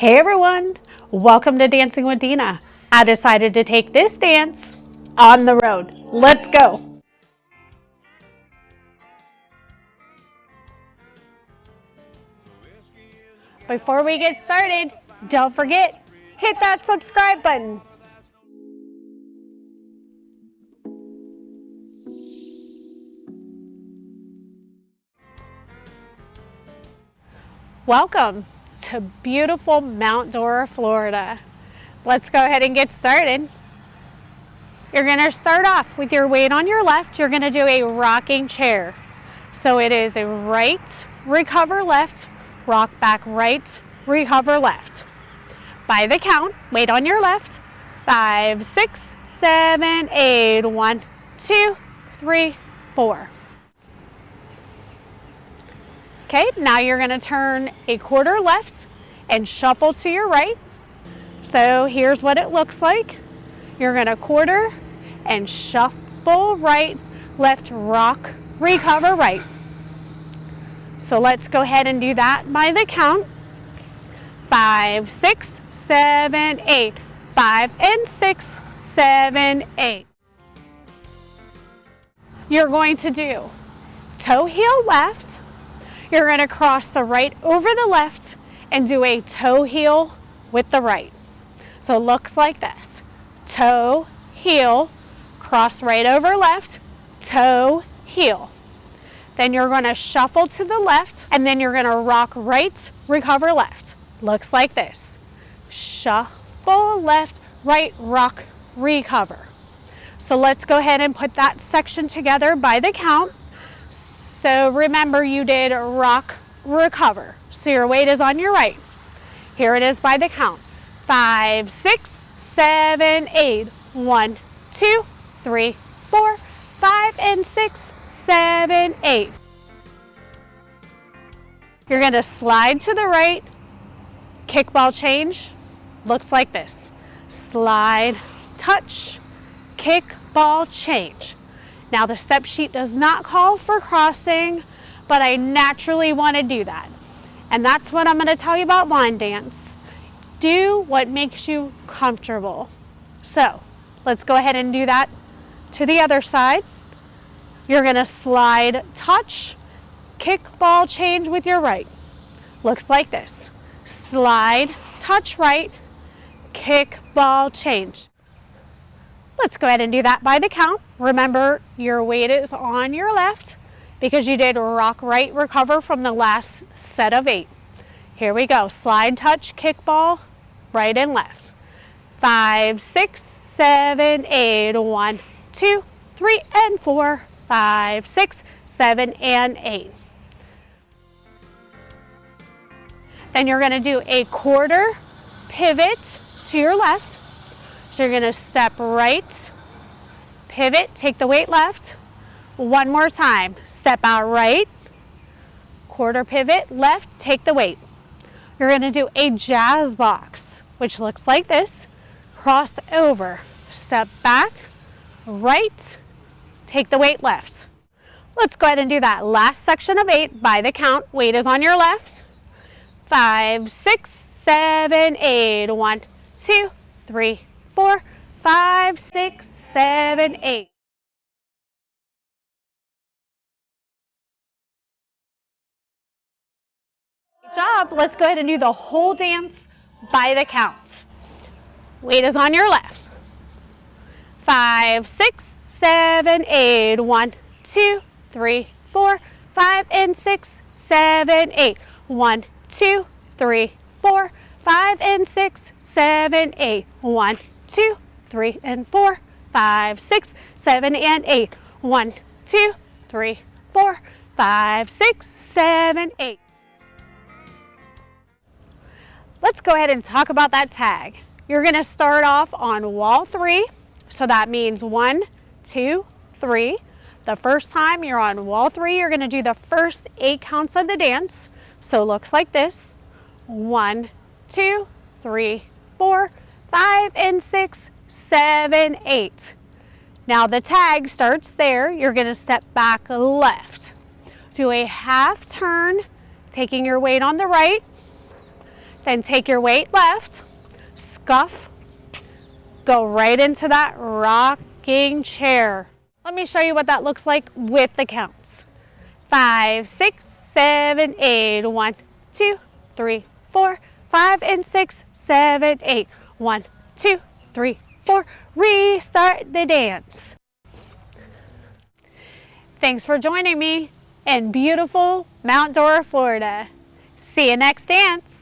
Hey everyone, welcome to Dancing with Dina. I decided to take this dance on the road. Let's go. Before we get started, don't forget, hit that subscribe button. Welcome to beautiful Mount Dora, Florida. Let's go ahead and get started. You're going to start off with your weight on your left. You're going to do a rocking chair. So it is a right, recover left, rock back right, recover left. By the count, weight on your left, 5, 6, 7, 8, 1, 2, 3, 4. Okay, now you're going to turn a quarter left and shuffle to your right. So here's what it looks like. You're going to quarter and shuffle right, left, rock, recover right. So let's go ahead and do that by the count. 5, 6, 7, 8. 5 and 6, 7, 8. You're going to do toe heel left. You're going to cross the right over the left and do a toe heel with the right. So it looks like this. Toe, heel, cross right over left, toe, heel. Then you're going to shuffle to the left and then you're going to rock right, recover left. Looks like this. Shuffle left, right, rock, recover. So let's go ahead and put that section together by the count. So remember you did rock, recover. So your weight is on your right. Here it is by the count. 5, 6, 7, 8. 1, 2, 3, 4, 5 and 6, 7, 8. You're going to slide to the right, kickball change. Looks like this. Slide, touch, kickball change. Now the step sheet does not call for crossing, but I naturally want to do that. And that's what I'm going to tell you about line dance. Do what makes you comfortable. So let's go ahead and do that to the other side. You're going to slide, touch, kickball change with your right. Looks like this. Slide, touch right, kickball change. Let's go ahead and do that by the count. Remember, your weight is on your left because you did rock right, recover from the last set of 8. Here we go. Slide, touch, kickball, right and left. 5, 6, 7, 8. 1, 2, 3, and 4. 5, 6, 7, and 8. Then you're going to do a quarter pivot to your left. So you're going to step right, pivot, take the weight left. One more time. Step out right, quarter pivot, left, take the weight. You're going to do a jazz box, which looks like this. Cross over, step back, right, take the weight left. Let's go ahead and do that last section of 8 by the count. Weight is on your left. 5, 6, 7, 8. 1, 2, 3, 4, 5, 6, 7, 8. Good job. Let's go ahead and do the whole dance by the count. Weight is on your left. 5, 6, 7, 8. 1, 2, 3, 4, 5 and 6, 7, 8. 1, 2, 3, 4, 5 and 6, 7, 8. 1, 2, 3, and 4, 5, 6, 7, and 8. 1, 2, 3, 4, 5, 6, 7, 8. Let's go ahead and talk about that tag. You're going to start off on wall 3. So that means 1, 2, 3. The first time you're on wall 3, you're going to do the first 8 counts of the dance. So it looks like this. 1, 2, 3, 4, 5 and 6, 7, 8. Now the tag starts there. You're going to step back left. Do a half turn, taking your weight on the right. Then take your weight left, scuff, go right into that rocking chair. Let me show you what that looks like with the counts. 5, 6, 7, 8. 1, 2, 3, 4, 5, and 6, 7, 8. 1, 2, 3, 4. Restart the dance. Thanks for joining me in beautiful Mount Dora, Florida. See you next dance.